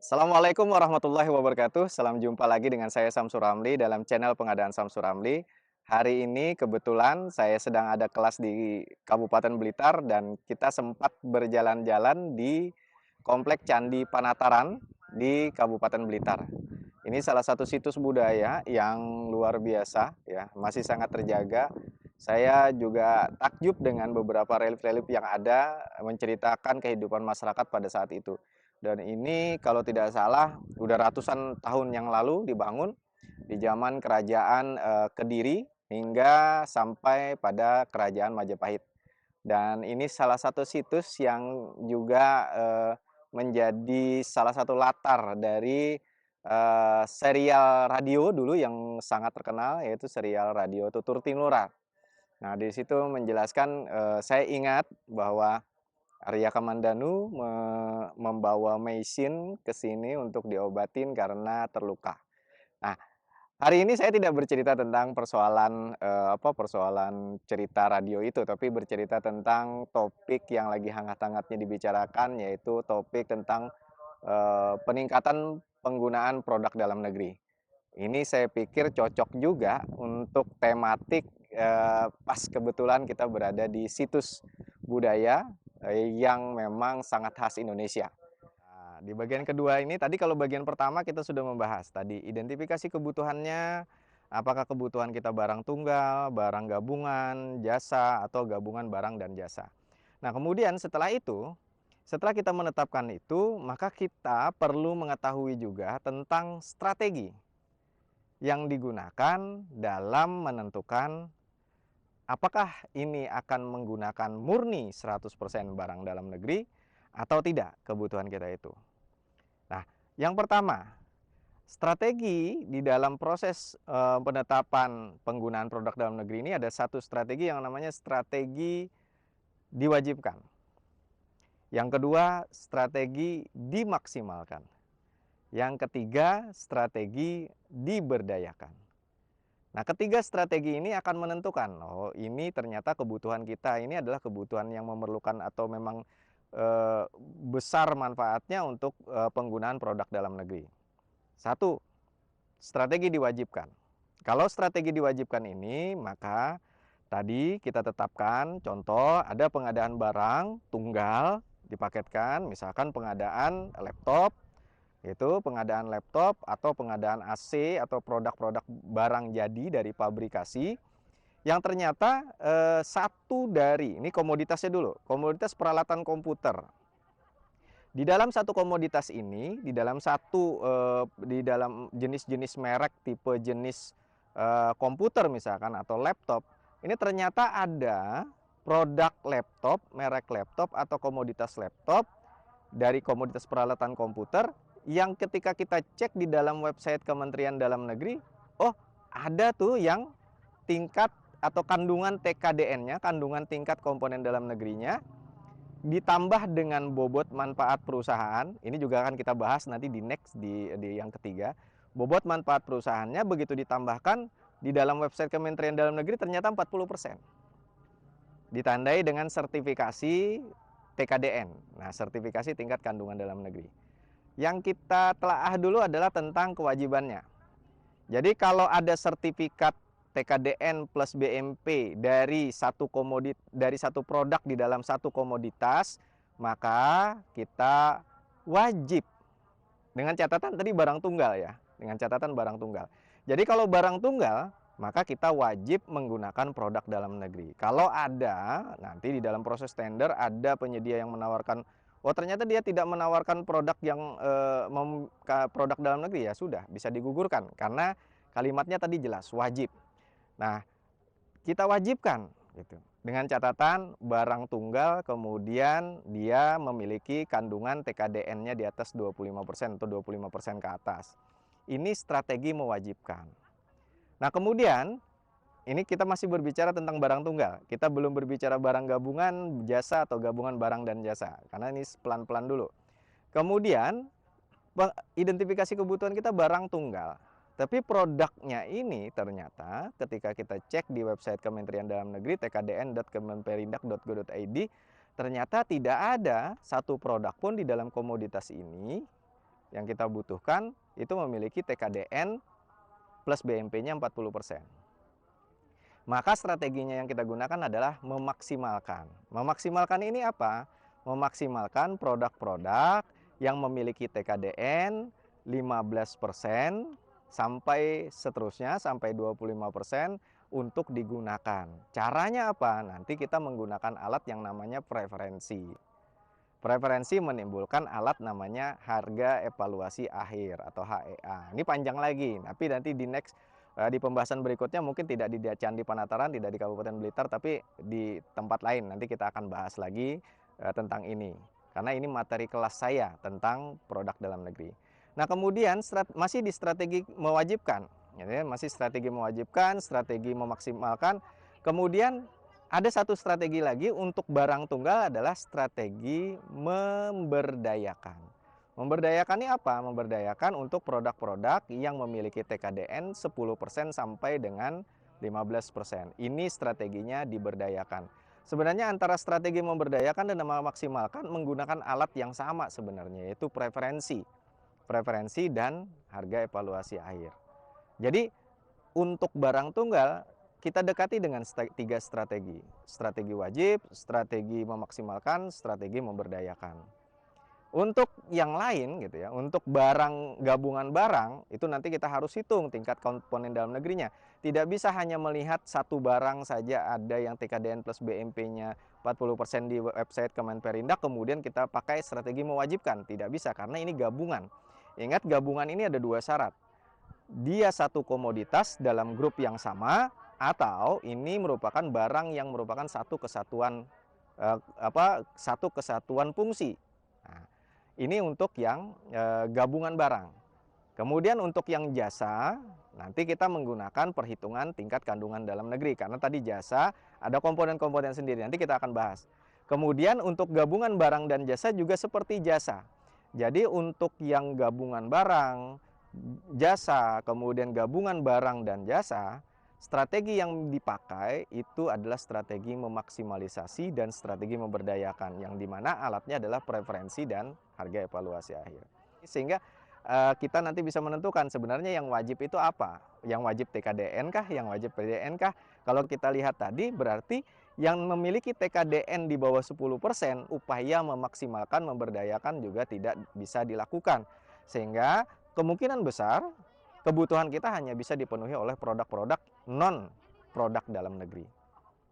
Assalamualaikum warahmatullahi wabarakatuh. Salam jumpa lagi dengan saya Samsur Ramli dalam channel pengadaan Samsur Ramli. Hari ini kebetulan saya sedang ada kelas di Kabupaten Blitar dan kita sempat berjalan-jalan di Komplek Candi Panataran di Kabupaten Blitar. Ini salah satu situs budaya yang luar biasa ya, masih sangat terjaga. Saya juga takjub dengan beberapa relief-relief yang ada menceritakan kehidupan masyarakat pada saat itu. Dan ini kalau tidak salah udah ratusan tahun yang lalu dibangun di zaman kerajaan Kediri hingga sampai pada kerajaan Majapahit. Dan ini salah satu situs yang juga menjadi salah satu latar dari serial radio dulu yang sangat terkenal, yaitu serial radio Tutur Tinura. Nah, di situ menjelaskan, saya ingat bahwa Arya Kamandanu membawa Meisin ke sini untuk diobatin karena terluka. Nah, hari ini saya tidak bercerita tentang persoalan cerita radio itu, tapi bercerita tentang topik yang lagi hangat-hangatnya dibicarakan, yaitu topik tentang, peningkatan penggunaan produk dalam negeri. Ini saya pikir cocok juga untuk tematik, pas kebetulan kita berada di situs budaya, yang memang sangat khas Indonesia. Nah, di bagian kedua ini tadi kalau bagian pertama kita sudah membahas tadi identifikasi kebutuhannya, apakah kebutuhan kita barang tunggal, barang gabungan, jasa, atau gabungan barang dan jasa. Nah, kemudian setelah itu, setelah kita menetapkan itu, maka kita perlu mengetahui juga tentang strategi yang digunakan dalam menentukan apakah ini akan menggunakan murni 100% barang dalam negeri atau tidak kebutuhan kita itu. Nah, yang pertama, strategi di dalam proses penetapan penggunaan produk dalam negeri ini ada satu strategi yang namanya strategi diwajibkan. Yang kedua, strategi dimaksimalkan. Yang ketiga, strategi diberdayakan. Nah, ketiga strategi ini akan menentukan, oh ini ternyata kebutuhan kita ini adalah kebutuhan yang memerlukan atau memang besar manfaatnya untuk penggunaan produk dalam negeri. Satu, strategi diwajibkan. Kalau strategi diwajibkan ini, maka tadi kita tetapkan contoh ada pengadaan barang tunggal dipaketkan, misalkan pengadaan laptop, yaitu pengadaan laptop atau pengadaan AC atau produk-produk barang jadi dari pabrikasi yang ternyata satu dari ini komoditasnya dulu, komoditas peralatan komputer. Di dalam satu komoditas ini, di dalam jenis-jenis merek, tipe jenis komputer misalkan atau laptop, ini ternyata ada produk laptop, merek laptop atau komoditas laptop dari komoditas peralatan komputer yang ketika kita cek di dalam website Kementerian Dalam Negeri, oh ada tuh yang tingkat atau kandungan TKDN-nya, kandungan tingkat komponen dalam negerinya, ditambah dengan bobot manfaat perusahaan, ini juga akan kita bahas nanti di next, di yang ketiga, bobot manfaat perusahaannya begitu ditambahkan di dalam website Kementerian Dalam Negeri ternyata 40%. Ditandai dengan sertifikasi TKDN, nah sertifikasi tingkat kandungan dalam negeri. Yang kita telaah dulu adalah tentang kewajibannya. Jadi kalau ada sertifikat TKDN plus BMP dari satu produk di dalam satu komoditas, maka kita wajib dengan catatan tadi barang tunggal ya, dengan catatan barang tunggal. Jadi kalau barang tunggal, maka kita wajib menggunakan produk dalam negeri. Kalau ada nanti di dalam proses tender ada penyedia yang menawarkan, oh ternyata dia tidak menawarkan produk yang produk dalam negeri, ya sudah bisa digugurkan karena kalimatnya tadi jelas wajib. Nah, kita wajibkan gitu. Dengan catatan barang tunggal kemudian dia memiliki kandungan TKDN-nya di atas 25% atau 25% ke atas. Ini strategi mewajibkan. Nah, kemudian ini kita masih berbicara tentang barang tunggal. Kita belum berbicara barang gabungan, jasa atau gabungan barang dan jasa. Karena ini pelan-pelan dulu. Kemudian identifikasi kebutuhan kita barang tunggal. Tapi produknya ini ternyata ketika kita cek di website Kementerian Dalam Negeri tkdn.kemenperindak.go.id, ternyata tidak ada satu produk pun di dalam komoditas ini yang kita butuhkan itu memiliki TKDN plus BMP-nya 40%. Maka strateginya yang kita gunakan adalah memaksimalkan. Memaksimalkan ini apa? Memaksimalkan produk-produk yang memiliki TKDN 15% sampai seterusnya sampai 25% untuk digunakan. Caranya apa? Nanti kita menggunakan alat yang namanya preferensi. Preferensi menimbulkan alat namanya harga evaluasi akhir atau HEA. Ini panjang lagi, tapi nanti di pembahasan berikutnya mungkin tidak di Candi Panataran, tidak di Kabupaten Blitar, tapi di tempat lain. Nanti kita akan bahas lagi tentang ini. Karena ini materi kelas saya tentang produk dalam negeri. Nah, kemudian masih di strategi mewajibkan. Masih strategi mewajibkan, strategi memaksimalkan. Kemudian ada satu strategi lagi untuk barang tunggal adalah strategi memberdayakan. Memberdayakan ini apa? Memberdayakan untuk produk-produk yang memiliki TKDN 10% sampai dengan 15%. Ini strateginya diberdayakan. Sebenarnya antara strategi memberdayakan dan memaksimalkan menggunakan alat yang sama sebenarnya, yaitu preferensi. Preferensi dan harga evaluasi akhir. Jadi untuk barang tunggal kita dekati dengan 3 strategi. Strategi wajib, strategi memaksimalkan, strategi memberdayakan. Untuk yang lain gitu ya, untuk barang gabungan barang itu nanti kita harus hitung tingkat komponen dalam negerinya. Tidak bisa hanya melihat satu barang saja ada yang TKDN plus BMP-nya 40% di website Kemenperindak kemudian kita pakai strategi mewajibkan. Tidak bisa karena ini gabungan. Ingat gabungan ini ada 2 syarat. Dia satu komoditas dalam grup yang sama atau ini merupakan barang yang merupakan satu kesatuan satu kesatuan fungsi. Nah, ini untuk yang gabungan barang. Kemudian untuk yang jasa nanti kita menggunakan perhitungan tingkat kandungan dalam negeri karena tadi jasa ada komponen-komponen sendiri, nanti kita akan bahas. Kemudian untuk gabungan barang dan jasa juga seperti jasa. Jadi untuk yang gabungan barang, jasa, kemudian gabungan barang dan jasa, strategi yang dipakai itu adalah strategi memaksimalisasi dan strategi memberdayakan, yang dimana alatnya adalah preferensi dan harga evaluasi akhir. Sehingga kita nanti bisa menentukan sebenarnya yang wajib itu apa. Yang wajib TKDN kah, yang wajib PDN kah? Kalau kita lihat tadi berarti yang memiliki TKDN di bawah 10%, upaya memaksimalkan memberdayakan juga tidak bisa dilakukan. Sehingga kemungkinan besar kebutuhan kita hanya bisa dipenuhi oleh produk-produk non produk dalam negeri.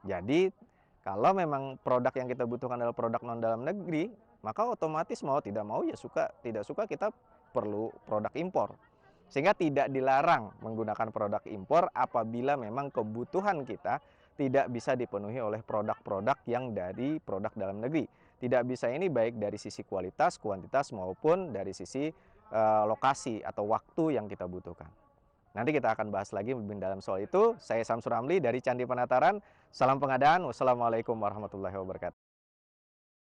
Jadi kalau memang produk yang kita butuhkan adalah produk non dalam negeri, maka otomatis mau tidak mau ya tidak suka kita perlu produk impor. Sehingga tidak dilarang menggunakan produk impor apabila memang kebutuhan kita tidak bisa dipenuhi oleh produk-produk yang dari produk dalam negeri. Tidak bisa ini baik dari sisi kualitas, kuantitas maupun dari sisi lokasi atau waktu yang kita butuhkan. Nanti kita akan bahas lagi lebih dalam soal itu. Saya Samsul Ramli dari Candi Penataran. Salam pengadaan. Wassalamualaikum warahmatullahi wabarakatuh.